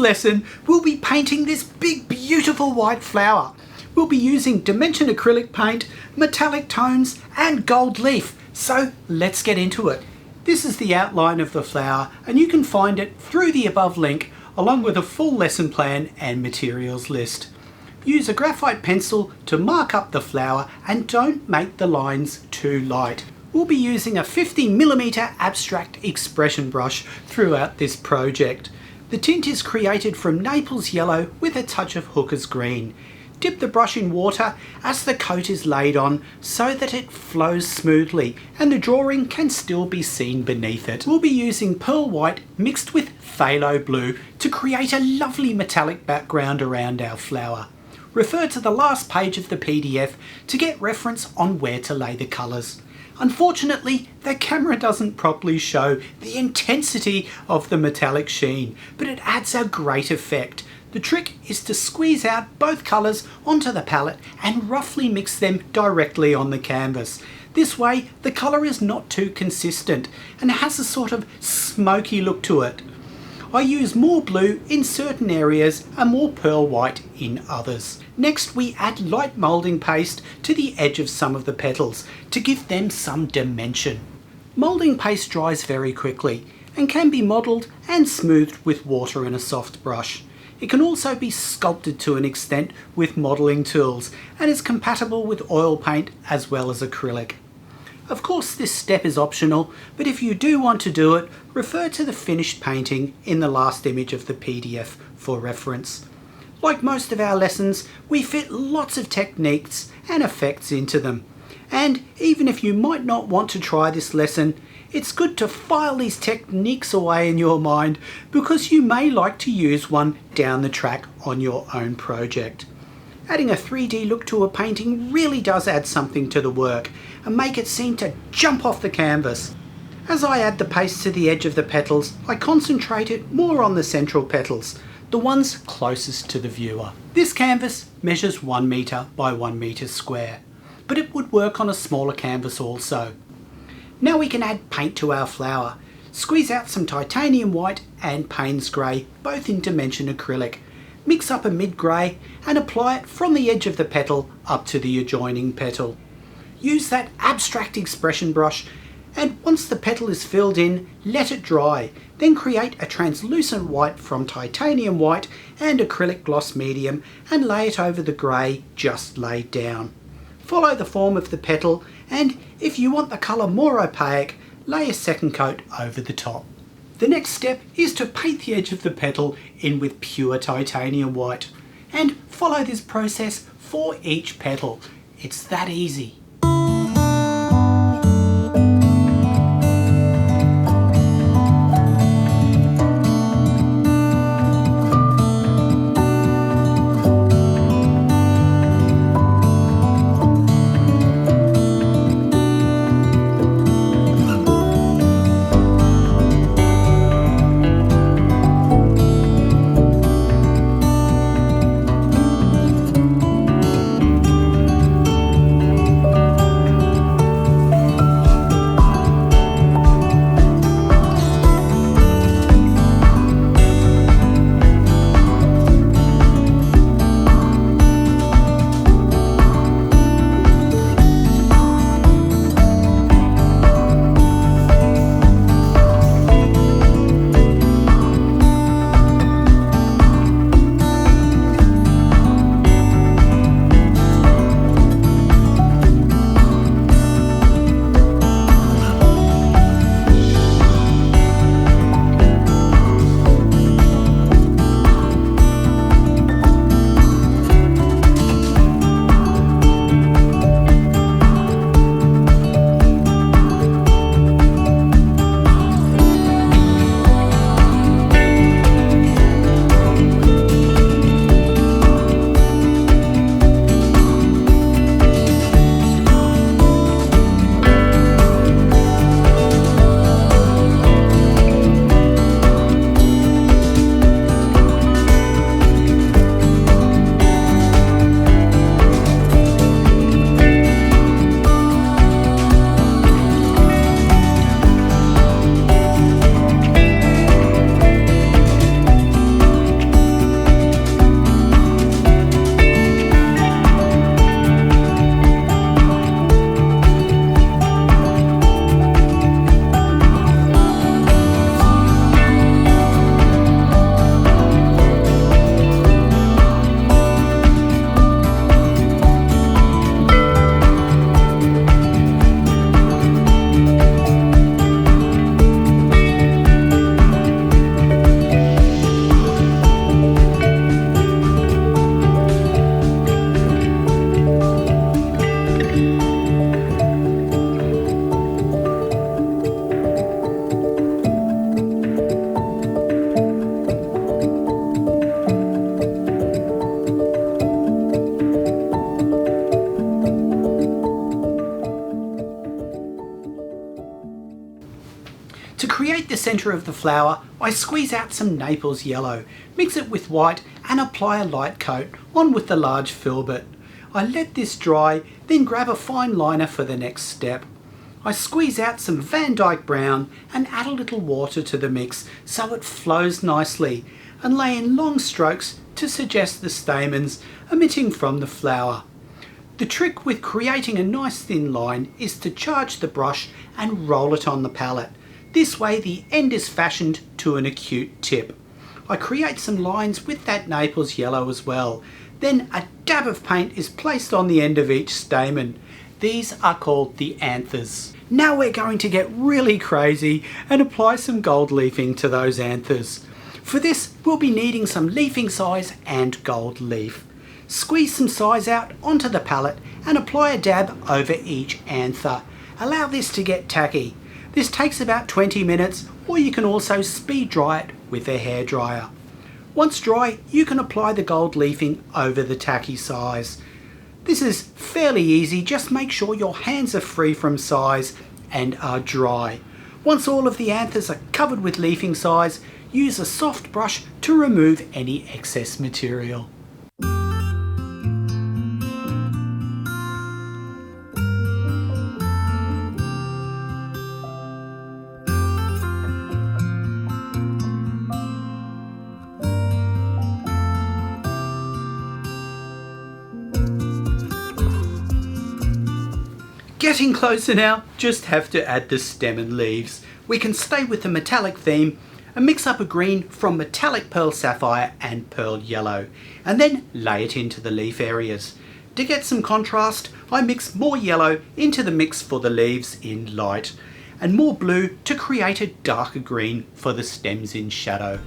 lesson, we'll be painting this big, beautiful white flower. We'll be using dimension acrylic paint, metallic tones, and gold leaf. So let's get into it. This is the outline of the flower, and you can find it through the above link, along with a full lesson plan and materials list. Use a graphite pencil to mark up the flower and don't make the lines too light. We'll be using a 50mm abstract expression brush throughout this project. The tint is created from Naples yellow with a touch of Hooker's green. Dip the brush in water as the coat is laid on so that it flows smoothly and the drawing can still be seen beneath it. We'll be using pearl white mixed with phthalo blue to create a lovely metallic background around our flower. Refer to the last page of the PDF to get reference on where to lay the colours. Unfortunately, the camera doesn't properly show the intensity of the metallic sheen, but it adds a great effect. The trick is to squeeze out both colours onto the palette and roughly mix them directly on the canvas. This way, the colour is not too consistent and has a sort of smoky look to it. I use more blue in certain areas and more pearl white in others. Next, we add light moulding paste to the edge of some of the petals to give them some dimension. Moulding paste dries very quickly and can be modelled and smoothed with water and a soft brush. It can also be sculpted to an extent with modelling tools and is compatible with oil paint as well as acrylic. Of course, this step is optional, but if you do want to do it, refer to the finished painting in the last image of the PDF for reference. Like most of our lessons, we fit lots of techniques and effects into them. And even if you might not want to try this lesson, it's good to file these techniques away in your mind because you may like to use one down the track on your own project. Adding a 3D look to a painting really does add something to the work and make it seem to jump off the canvas. As I add the paste to the edge of the petals, I concentrate it more on the central petals, the ones closest to the viewer. This canvas measures 1 metre by 1 metre square, but it would work on a smaller canvas also. Now we can add paint to our flower. Squeeze out some titanium white and Payne's grey, both in dimension acrylic. Mix up a mid-grey and apply it from the edge of the petal up to the adjoining petal. Use that abstract expression brush, and once the petal is filled in, let it dry. Then create a translucent white from titanium white and acrylic gloss medium and lay it over the grey just laid down. Follow the form of the petal, and if you want the colour more opaque, lay a second coat over the top. The next step is to paint the edge of the petal in with pure titanium white, and follow this process for each petal. It's that easy. centre of the flower, I squeeze out some Naples yellow, mix it with white and apply a light coat on with the large filbert. I let this dry, then grab a fine liner for the next step. I squeeze out some Van Dyke brown and add a little water to the mix so it flows nicely, and lay in long strokes to suggest the stamens emitting from the flower. The trick with creating a nice thin line is to charge the brush and roll it on the palette. This way the end is fashioned to an acute tip. I create some lines with that Naples yellow as well. Then a dab of paint is placed on the end of each stamen. These are called the anthers. Now we're going to get really crazy and apply some gold leafing to those anthers. For this, we'll be needing some leafing size and gold leaf. Squeeze some size out onto the palette and apply a dab over each anther. Allow this to get tacky. This takes about 20 minutes, or you can also speed dry it with a hairdryer. Once dry, you can apply the gold leafing over the tacky size. This is fairly easy, just make sure your hands are free from size and are dry. Once all of the anthers are covered with leafing size, use a soft brush to remove any excess material. Getting closer now, just have to add the stem and leaves. We can stay with the metallic theme and mix up a green from metallic pearl sapphire and pearl yellow, and then lay it into the leaf areas. To get some contrast, I mix more yellow into the mix for the leaves in light, and more blue to create a darker green for the stems in shadow.